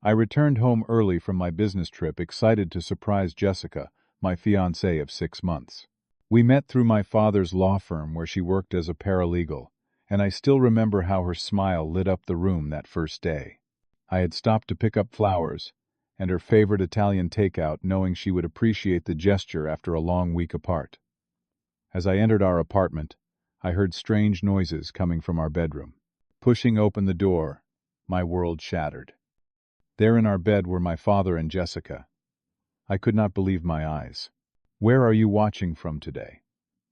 I returned home early from my business trip, excited to surprise Jessica, my fiancée of 6 months. We met through my father's law firm where she worked as a paralegal, and I still remember how her smile lit up the room that first day. I had stopped to pick up flowers and her favorite Italian takeout, knowing she would appreciate the gesture after a long week apart. As I entered our apartment, I heard strange noises coming from our bedroom. Pushing open the door, my world shattered. There in our bed were my father and Jessica. I could not believe my eyes. Where are you watching from today?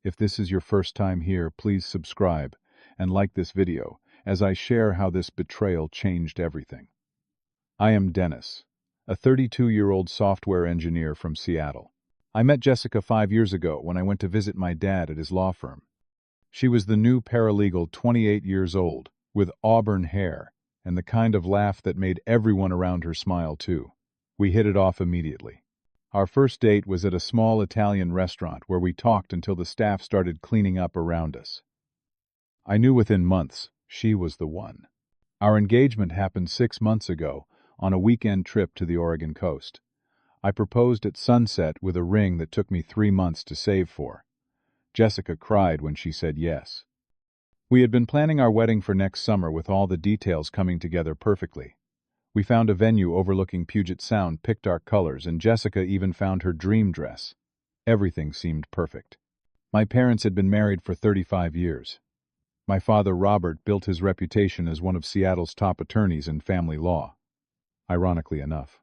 If this is your first time here, please subscribe and like this video as I share how this betrayal changed everything. I am Dennis, a 32-year-old software engineer from Seattle. I met Jessica 5 years ago when I went to visit my dad at his law firm. She was the new paralegal, 28 years old, with auburn hair and the kind of laugh that made everyone around her smile too. We hit it off immediately. Our first date was at a small Italian restaurant where we talked until the staff started cleaning up around us. I knew within months she was the one. Our engagement happened 6 months ago on a weekend trip to the Oregon coast. I proposed at sunset with a ring that took me 3 months to save for. Jessica cried when she said yes. We had been planning our wedding for next summer with all the details coming together perfectly. We found a venue overlooking Puget Sound, picked our colors, and Jessica even found her dream dress. Everything seemed perfect. My parents had been married for 35 years. My father, Robert, built his reputation as one of Seattle's top attorneys in family law. Ironically enough.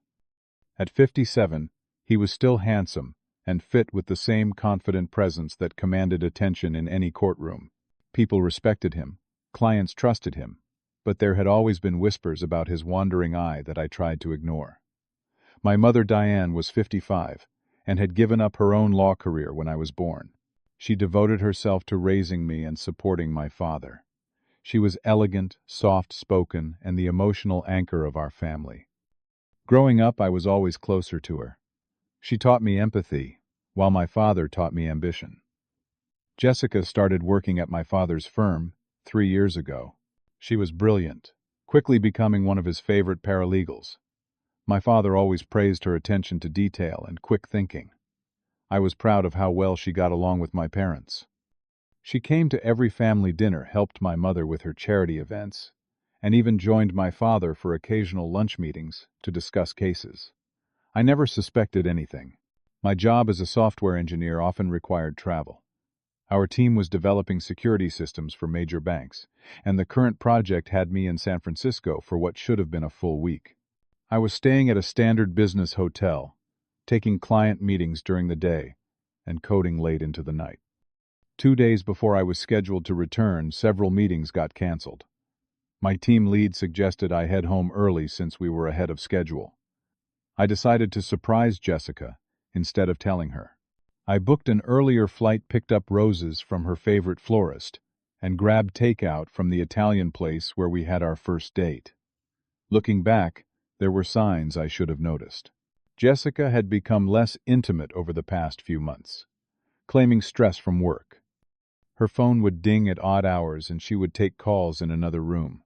At 57, he was still handsome and fit with the same confident presence that commanded attention in any courtroom. People respected him, clients trusted him, but there had always been whispers about his wandering eye that I tried to ignore. My mother, Diane, was 55 and had given up her own law career when I was born. She devoted herself to raising me and supporting my father. She was elegant, soft-spoken, and the emotional anchor of our family. Growing up, I was always closer to her. She taught me empathy, while my father taught me ambition. Jessica started working at my father's firm 3 years ago. She was brilliant, quickly becoming one of his favorite paralegals. My father always praised her attention to detail and quick thinking. I was proud of how well she got along with my parents. She came to every family dinner, helped my mother with her charity events, and even joined my father for occasional lunch meetings to discuss cases. I never suspected anything. My job as a software engineer often required travel. Our team was developing security systems for major banks, and the current project had me in San Francisco for what should have been a full week. I was staying at a standard business hotel, taking client meetings during the day, and coding late into the night. 2 days before I was scheduled to return, several meetings got canceled. My team lead suggested I head home early since we were ahead of schedule. I decided to surprise Jessica instead of telling her. I booked an earlier flight, picked up roses from her favorite florist, and grabbed takeout from the Italian place where we had our first date. Looking back, there were signs I should have noticed. Jessica had become less intimate over the past few months, claiming stress from work. Her phone would ding at odd hours and she would take calls in another room.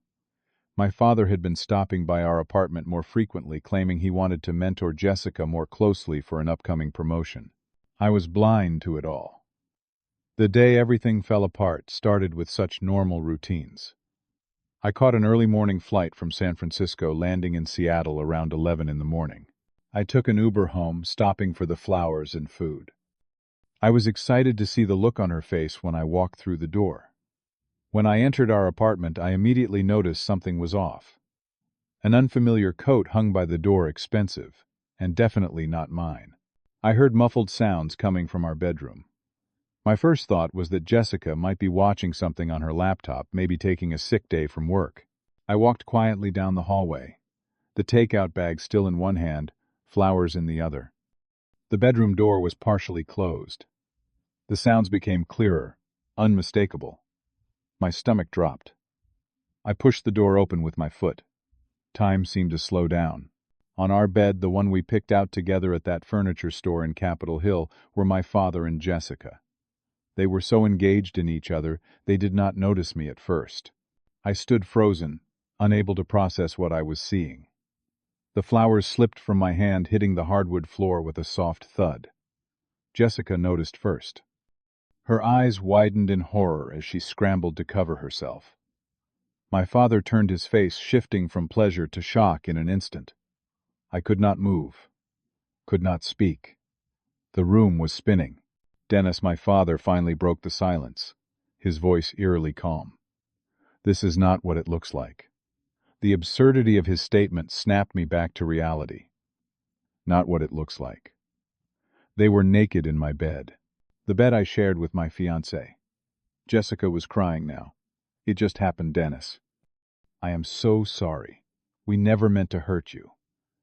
My father had been stopping by our apartment more frequently, claiming he wanted to mentor Jessica more closely for an upcoming promotion. I was blind to it all. The day everything fell apart started with such normal routines. I caught an early morning flight from San Francisco, landing in Seattle around 11 in the morning. I took an Uber home, stopping for the flowers and food. I was excited to see the look on her face when I walked through the door. When I entered our apartment, I immediately noticed something was off. An unfamiliar coat hung by the door, expensive, and definitely not mine. I heard muffled sounds coming from our bedroom. My first thought was that Jessica might be watching something on her laptop, maybe taking a sick day from work. I walked quietly down the hallway, the takeout bag still in one hand, flowers in the other. The bedroom door was partially closed. The sounds became clearer, unmistakable. My stomach dropped. I pushed the door open with my foot. Time seemed to slow down. On our bed, the one we picked out together at that furniture store in Capitol Hill, were my father and Jessica. They were so engaged in each other, they did not notice me at first. I stood frozen, unable to process what I was seeing. The flowers slipped from my hand, hitting the hardwood floor with a soft thud. Jessica noticed first. Her eyes widened in horror as she scrambled to cover herself. My father turned his face, shifting from pleasure to shock in an instant. I could not move, could not speak. The room was spinning. Dennis, my father, finally broke the silence, his voice eerily calm. This is not what it looks like. The absurdity of his statement snapped me back to reality. Not what it looks like. They were naked in my bed. The bed I shared with my fiancé. Jessica was crying now. It just happened, Dennis. I am so sorry. We never meant to hurt you.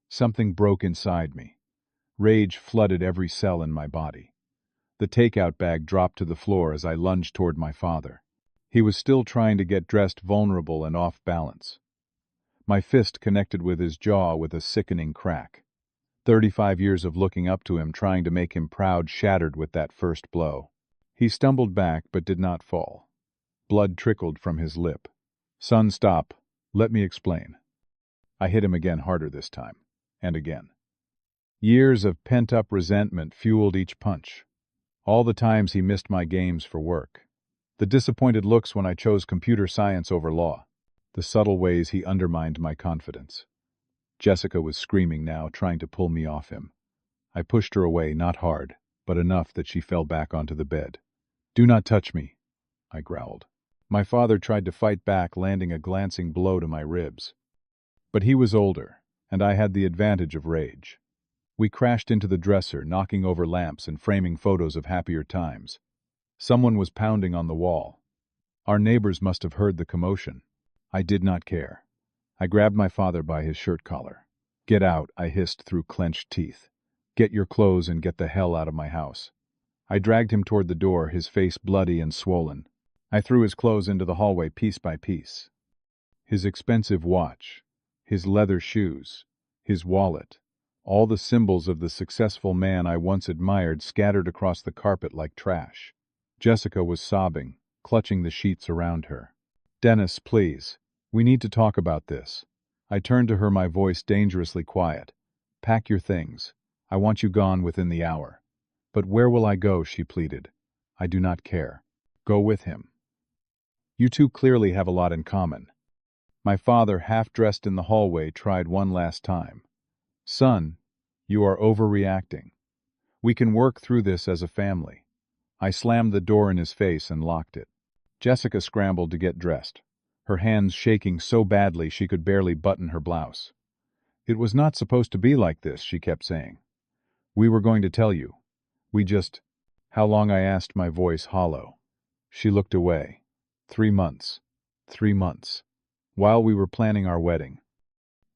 Something broke inside me. Rage flooded every cell in my body. The takeout bag dropped to the floor as I lunged toward my father. He was still trying to get dressed, vulnerable and off balance. My fist connected with his jaw with a sickening crack. 35 years of looking up to him, trying to make him proud, shattered with that first blow. He stumbled back but did not fall. Blood trickled from his lip. Son, stop. Let me explain. I hit him again, harder this time. And again. Years of pent-up resentment fueled each punch. All the times he missed my games for work. The disappointed looks when I chose computer science over law. The subtle ways he undermined my confidence. Jessica was screaming now, trying to pull me off him. I pushed her away, not hard, but enough that she fell back onto the bed. Do not touch me, I growled. My father tried to fight back, landing a glancing blow to my ribs. But he was older, and I had the advantage of rage. We crashed into the dresser, knocking over lamps and framing photos of happier times. Someone was pounding on the wall. Our neighbors must have heard the commotion. I did not care. I grabbed my father by his shirt collar. Get out, I hissed through clenched teeth. Get your clothes and get the hell out of my house. I dragged him toward the door, his face bloody and swollen. I threw his clothes into the hallway piece by piece. His expensive watch, his leather shoes, his wallet, all the symbols of the successful man I once admired scattered across the carpet like trash. Jessica was sobbing, clutching the sheets around her. Dennis, please. We need to talk about this. I turned to her, my voice dangerously quiet. Pack your things. I want you gone within the hour. But where will I go? She pleaded. I do not care. Go with him. You two clearly have a lot in common. My father, half-dressed in the hallway, tried one last time. Son, you are overreacting. We can work through this as a family. I slammed the door in his face and locked it. Jessica scrambled to get dressed, her hands shaking so badly she could barely button her blouse. It was not supposed to be like this, she kept saying. We were going to tell you. We just... How long? I asked, my voice hollow. She looked away. 3 months. 3 months. While we were planning our wedding.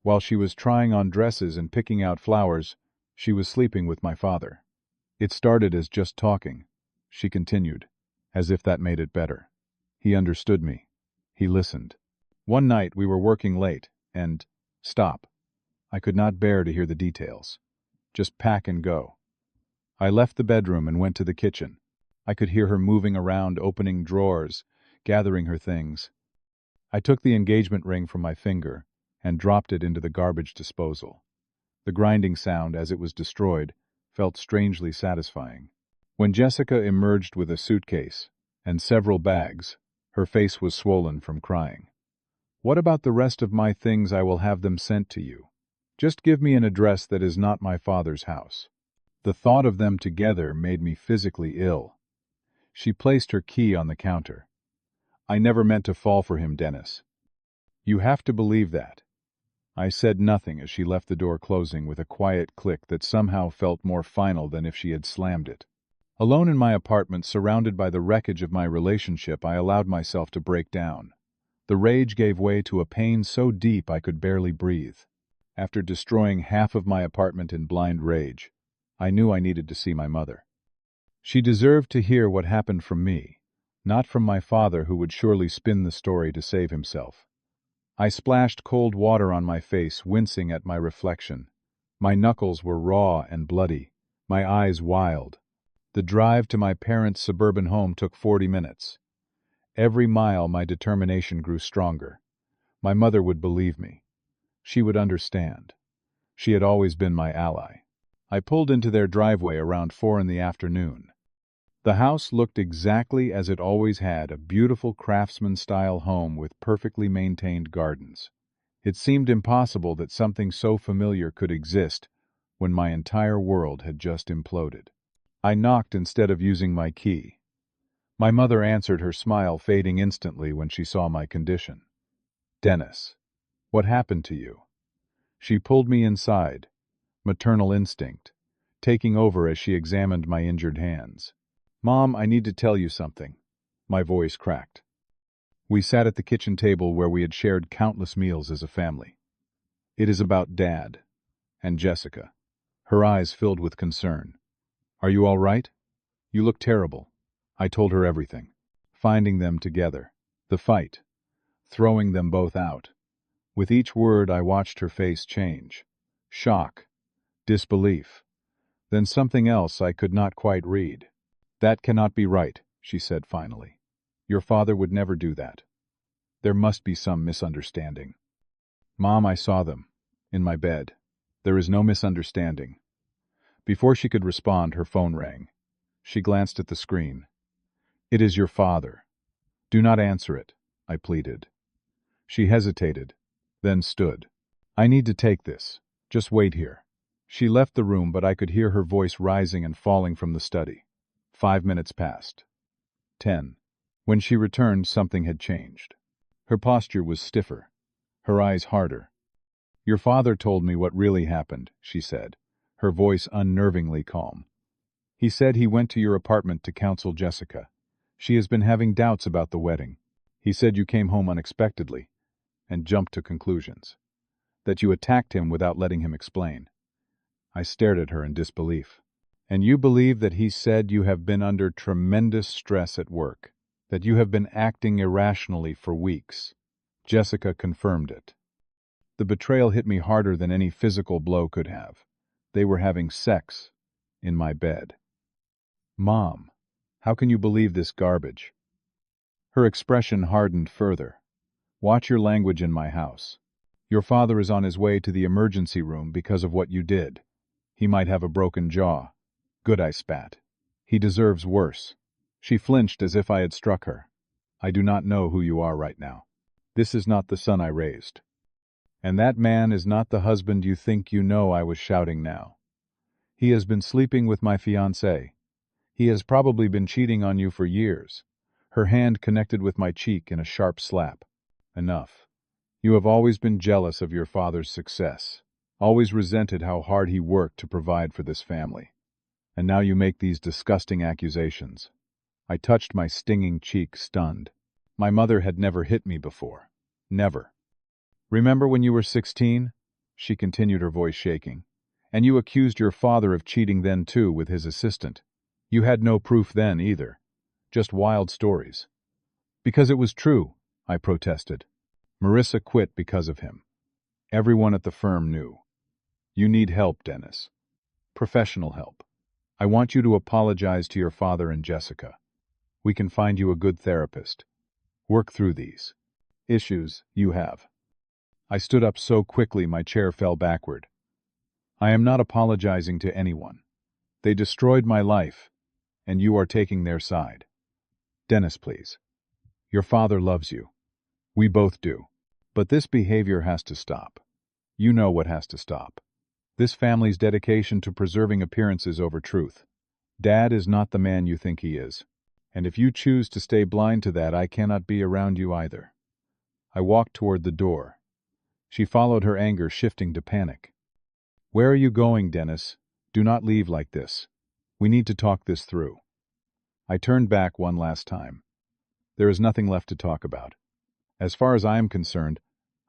While she was trying on dresses and picking out flowers, she was sleeping with my father. It started as just talking, she continued, as if that made it better. He understood me. He listened. One night we were working late, and... Stop. I could not bear to hear the details. Just pack and go. I left the bedroom and went to the kitchen. I could hear her moving around, opening drawers, gathering her things. I took the engagement ring from my finger and dropped it into the garbage disposal. The grinding sound, as it was destroyed, felt strangely satisfying. When Jessica emerged with a suitcase and several bags, her face was swollen from crying. What about the rest of my things? I will have them sent to you. Just give me an address that is not my father's house. The thought of them together made me physically ill. She placed her key on the counter. I never meant to fall for him, Dennis. You have to believe that. I said nothing as she left the door, closing with a quiet click that somehow felt more final than if she had slammed it. Alone in my apartment, surrounded by the wreckage of my relationship, I allowed myself to break down. The rage gave way to a pain so deep I could barely breathe. After destroying half of my apartment in blind rage, I knew I needed to see my mother. She deserved to hear what happened from me, not from my father, who would surely spin the story to save himself. I splashed cold water on my face, wincing at my reflection. My knuckles were raw and bloody, my eyes wild. The drive to my parents' suburban home took 40 minutes. Every mile my determination grew stronger. My mother would believe me. She would understand. She had always been my ally. I pulled into their driveway around 4 in the afternoon. The house looked exactly as it always had, a beautiful craftsman-style home with perfectly maintained gardens. It seemed impossible that something so familiar could exist when my entire world had just imploded. I knocked instead of using my key. My mother answered, her smile fading instantly when she saw my condition. "Dennis, what happened to you?" She pulled me inside, maternal instinct taking over as she examined my injured hands. "Mom, I need to tell you something." My voice cracked. We sat at the kitchen table where we had shared countless meals as a family. "It is about Dad and Jessica." Her eyes filled with concern. "Are you all right? You look terrible." I told her everything. Finding them together, the fight, throwing them both out. With each word I watched her face change. Shock, disbelief, then something else I could not quite read. "That cannot be right," she said finally. "Your father would never do that. There must be some misunderstanding." "Mom, I saw them. In my bed. There is no misunderstanding." Before she could respond, her phone rang. She glanced at the screen. "It is your father. Do not answer it," I pleaded. She hesitated, then stood. "I need to take this. Just wait here." She left the room, but I could hear her voice rising and falling from the study. 5 minutes passed. 10. When she returned, something had changed. Her posture was stiffer, her eyes harder. "Your father told me what really happened," she said, her voice unnervingly calm. "He said he went to your apartment to counsel Jessica. She has been having doubts about the wedding. He said you came home unexpectedly and jumped to conclusions. That you attacked him without letting him explain." I stared at her in disbelief. "And you believe that he said you have been under tremendous stress at work, that you have been acting irrationally for weeks?" Jessica confirmed it. The betrayal hit me harder than any physical blow could have. They were having sex in my bed. "Mom, how can you believe this garbage?" Her expression hardened further. "Watch your language in my house. Your father is on his way to the emergency room because of what you did. He might have a broken jaw." "Good," I spat. "He deserves worse." She flinched as if I had struck her. "I do not know who you are right now. This is not the son I raised. And that man is not the husband you think you know," I was shouting now. "He has been sleeping with my fiancé. He has probably been cheating on you for years." Her hand connected with my cheek in a sharp slap. "Enough. You have always been jealous of your father's success, always resented how hard he worked to provide for this family. And now you make these disgusting accusations." I touched my stinging cheek, stunned. My mother had never hit me before. Never. "Remember when you were 16? She continued, her voice shaking. "And you accused your father of cheating then too, with his assistant. You had no proof then either. Just wild stories." "Because it was true," I protested. "Marissa quit because of him. Everyone at the firm knew. You need help, Dennis. Professional help. I want you to apologize to your father and Jessica. We can find you a good therapist. Work through these issues you have." I stood up so quickly my chair fell backward. "I am not apologizing to anyone. They destroyed my life, and you are taking their side. Dennis, please. Your father loves you. We both do. But this behavior has to stop. You know what has to stop. This family's dedication to preserving appearances over truth. Dad is not the man you think he is. And if you choose to stay blind to that, I cannot be around you either." I walked toward the door. She followed, her anger shifting to panic. "Where are you going, Dennis? Do not leave like this. We need to talk this through." I turned back one last time. There is nothing left to talk about. As far as I am concerned,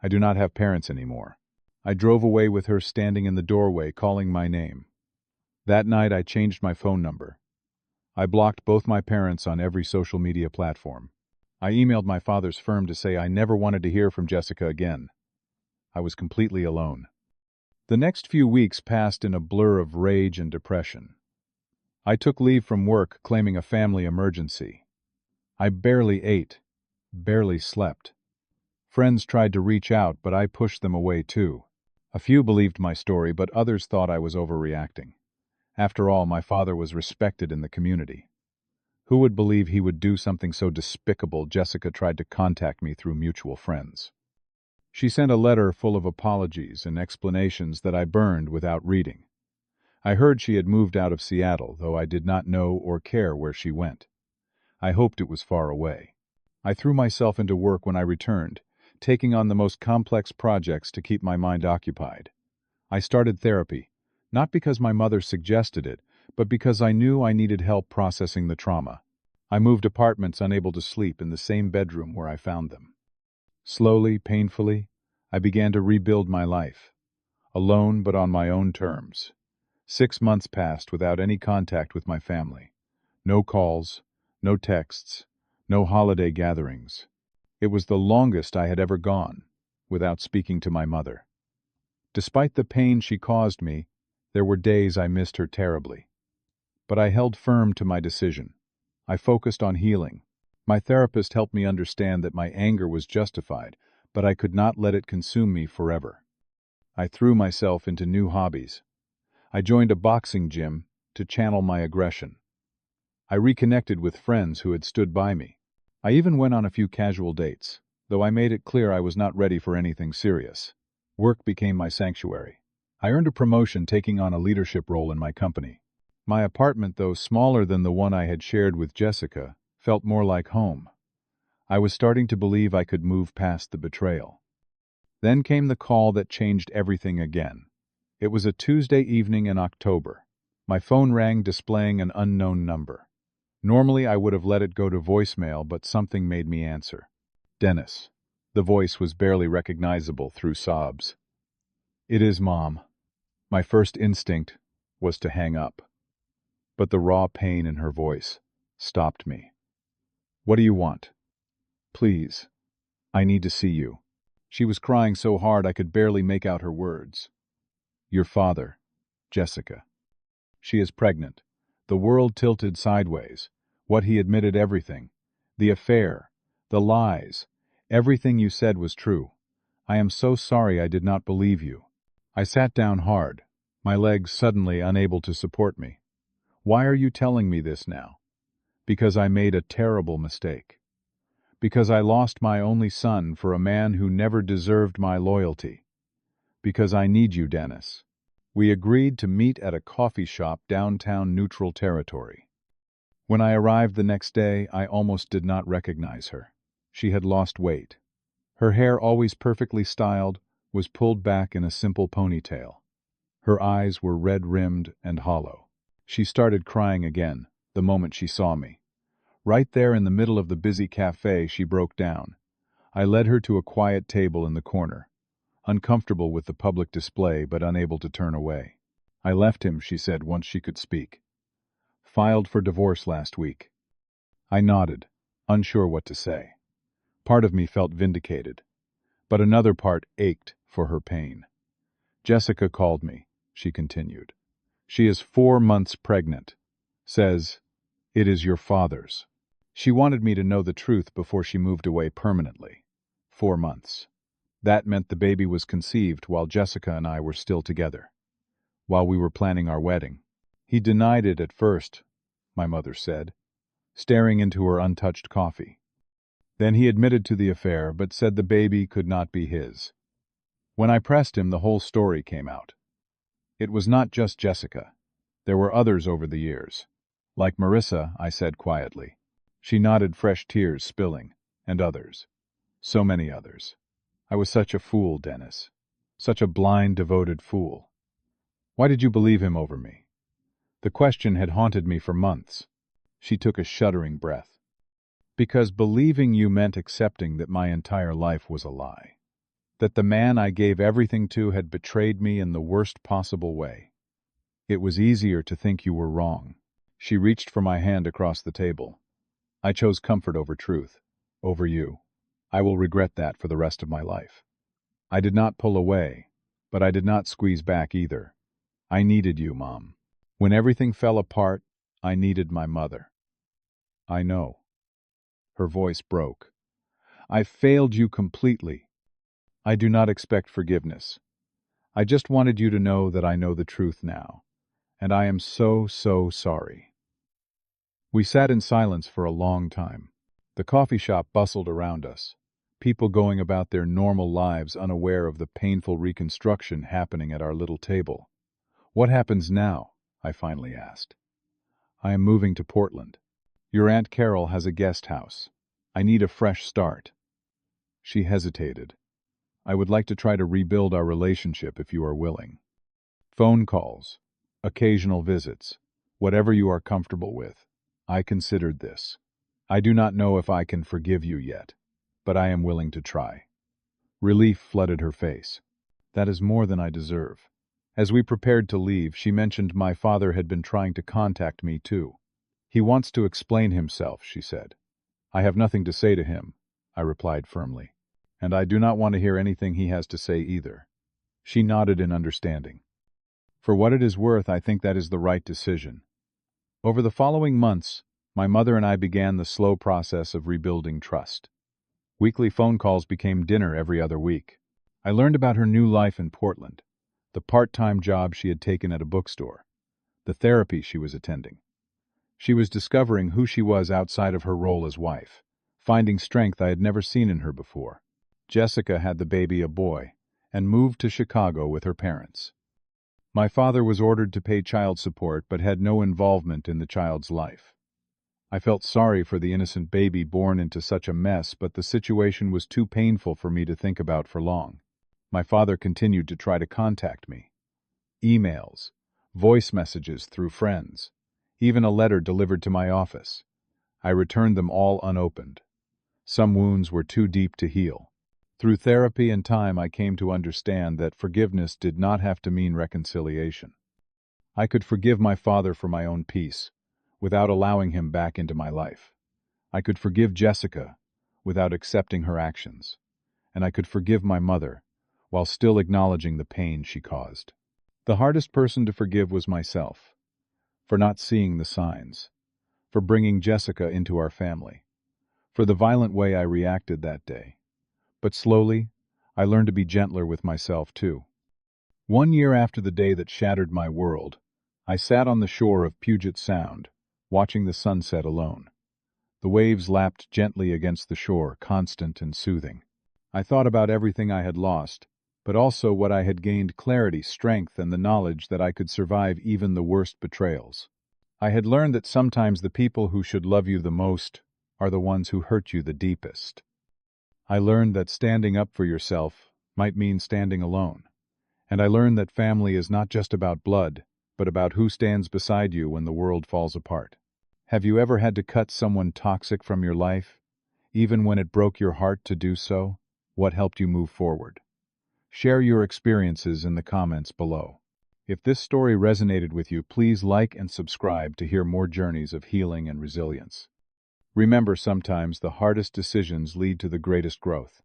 I do not have parents anymore. I drove away with her standing in the doorway calling my name. That night I changed my phone number. I blocked both my parents on every social media platform. I emailed my father's firm to say I never wanted to hear from Jessica again. I was completely alone. The next few weeks passed in a blur of rage and depression. I took leave from work claiming a family emergency. I barely ate, barely slept. Friends tried to reach out, but I pushed them away too. A few believed my story, but others thought I was overreacting. After all, my father was respected in the community. Who would believe he would do something so despicable? Jessica tried to contact me through mutual friends. She sent a letter full of apologies and explanations that I burned without reading. I heard she had moved out of Seattle, though I did not know or care where she went. I hoped it was far away. I threw myself into work when I returned, taking on the most complex projects to keep my mind occupied. I started therapy, not because my mother suggested it, but because I knew I needed help processing the trauma. I moved apartments, unable to sleep in the same bedroom where I found them. Slowly, painfully, I began to rebuild my life, alone but on my own terms. 6 months passed without any contact with my family. No calls, no texts, no holiday gatherings. It was the longest I had ever gone without speaking to my mother. Despite the pain she caused me, there were days I missed her terribly. But I held firm to my decision. I focused on healing. My therapist helped me understand that my anger was justified, but I could not let it consume me forever. I threw myself into new hobbies. I joined a boxing gym to channel my aggression. I reconnected with friends who had stood by me. I even went on a few casual dates, though I made it clear I was not ready for anything serious. Work became my sanctuary. I earned a promotion, taking on a leadership role in my company. My apartment, though smaller than the one I had shared with Jessica, felt more like home. I was starting to believe I could move past the betrayal. Then came the call that changed everything again. It was a Tuesday evening in October. My phone rang, displaying an unknown number. Normally I would have let it go to voicemail, but something made me answer. Dennis. The voice was barely recognizable through sobs. "It is Mom." My first instinct was to hang up, but the raw pain in her voice stopped me. "What do you want?" "Please, I need to see you." She was crying so hard I could barely make out her words. "Your father, Jessica. She is pregnant." The world tilted sideways. What he admitted, everything. The affair, the lies. "Everything you said was true. I am so sorry I did not believe you." I sat down hard, my legs suddenly unable to support me. "Why are you telling me this now?" "Because I made a terrible mistake. Because I lost my only son for a man who never deserved my loyalty. Because I need you, Dennis." We agreed to meet at a coffee shop downtown Neutral Territory. When I arrived the next day, I almost did not recognize her. She had lost weight. Her hair, always perfectly styled, was pulled back in a simple ponytail. Her eyes were red-rimmed and hollow. She started crying again the moment she saw me. Right there in the middle of the busy cafe, she broke down. I led her to a quiet table in the corner, uncomfortable with the public display but unable to turn away. "I left him," she said once she could speak. "Filed for divorce last week." I nodded, unsure what to say. Part of me felt vindicated, but another part ached for her pain. "Jessica called me," she continued. "She is 4 months pregnant. Says it is your father's." She wanted me to know the truth before she moved away permanently. 4 months. That meant the baby was conceived while Jessica and I were still together, while we were planning our wedding. "He denied it at first," my mother said, staring into her untouched coffee. "Then he admitted to the affair, but said the baby could not be his. When I pressed him, the whole story came out. It was not just Jessica. There were others over the years. Like Marissa," I said quietly. She nodded, fresh tears spilling. "And others. So many others. I was such a fool, Dennis. Such a blind, devoted fool. Why did you believe him over me?" The question had haunted me for months. She took a shuddering breath. "Because believing you meant accepting that my entire life was a lie. That the man I gave everything to had betrayed me in the worst possible way. It was easier to think you were wrong." She reached for my hand across the table. "I chose comfort over truth. Over you. I will regret that for the rest of my life." I did not pull away, but I did not squeeze back either. I needed you, Mom. When everything fell apart, I needed my mother. "I know." Her voice broke. "I failed you completely. I do not expect forgiveness. I just wanted you to know that I know the truth now. And I am so, so sorry." We sat in silence for a long time. The coffee shop bustled around us, people going about their normal lives unaware of the painful reconstruction happening at our little table. "What happens now?" I finally asked. "I am moving to Portland. Your Aunt Carol has a guest house. I need a fresh start." She hesitated. "I would like to try to rebuild our relationship if you are willing. Phone calls, occasional visits, whatever you are comfortable with. I considered this. I do not know if I can forgive you yet, but I am willing to try." Relief flooded her face. "That is more than I deserve." As we prepared to leave, she mentioned my father had been trying to contact me too. "He wants to explain himself," she said. "I have nothing to say to him," I replied firmly. "And I do not want to hear anything he has to say either." She nodded in understanding. For what it is worth, I think that is the right decision. Over the following months, my mother and I began the slow process of rebuilding trust. Weekly phone calls became dinner every other week. I learned about her new life in Portland, the part-time job she had taken at a bookstore, the therapy she was attending. She was discovering who she was outside of her role as wife, finding strength I had never seen in her before. Jessica had the baby, a boy, and moved to Chicago with her parents. My father was ordered to pay child support but had no involvement in the child's life. I felt sorry for the innocent baby born into such a mess, but the situation was too painful for me to think about for long. My father continued to try to contact me. Emails, voice messages through friends, even a letter delivered to my office. I returned them all unopened. Some wounds were too deep to heal. Through therapy and time, I came to understand that forgiveness did not have to mean reconciliation. I could forgive my father for my own peace, without allowing him back into my life. I could forgive Jessica without accepting her actions. And I could forgive my mother while still acknowledging the pain she caused. The hardest person to forgive was myself, for not seeing the signs, for bringing Jessica into our family, for the violent way I reacted that day. But slowly, I learned to be gentler with myself too. 1 year after the day that shattered my world, I sat on the shore of Puget Sound, watching the sunset alone. The waves lapped gently against the shore, constant and soothing. I thought about everything I had lost, but also what I had gained: clarity, strength, and the knowledge that I could survive even the worst betrayals. I had learned that sometimes the people who should love you the most are the ones who hurt you the deepest. I learned that standing up for yourself might mean standing alone. And I learned that family is not just about blood, but about who stands beside you when the world falls apart. Have you ever had to cut someone toxic from your life, even when it broke your heart to do so? What helped you move forward? Share your experiences in the comments below. If this story resonated with you, please like and subscribe to hear more journeys of healing and resilience. Remember, sometimes the hardest decisions lead to the greatest growth.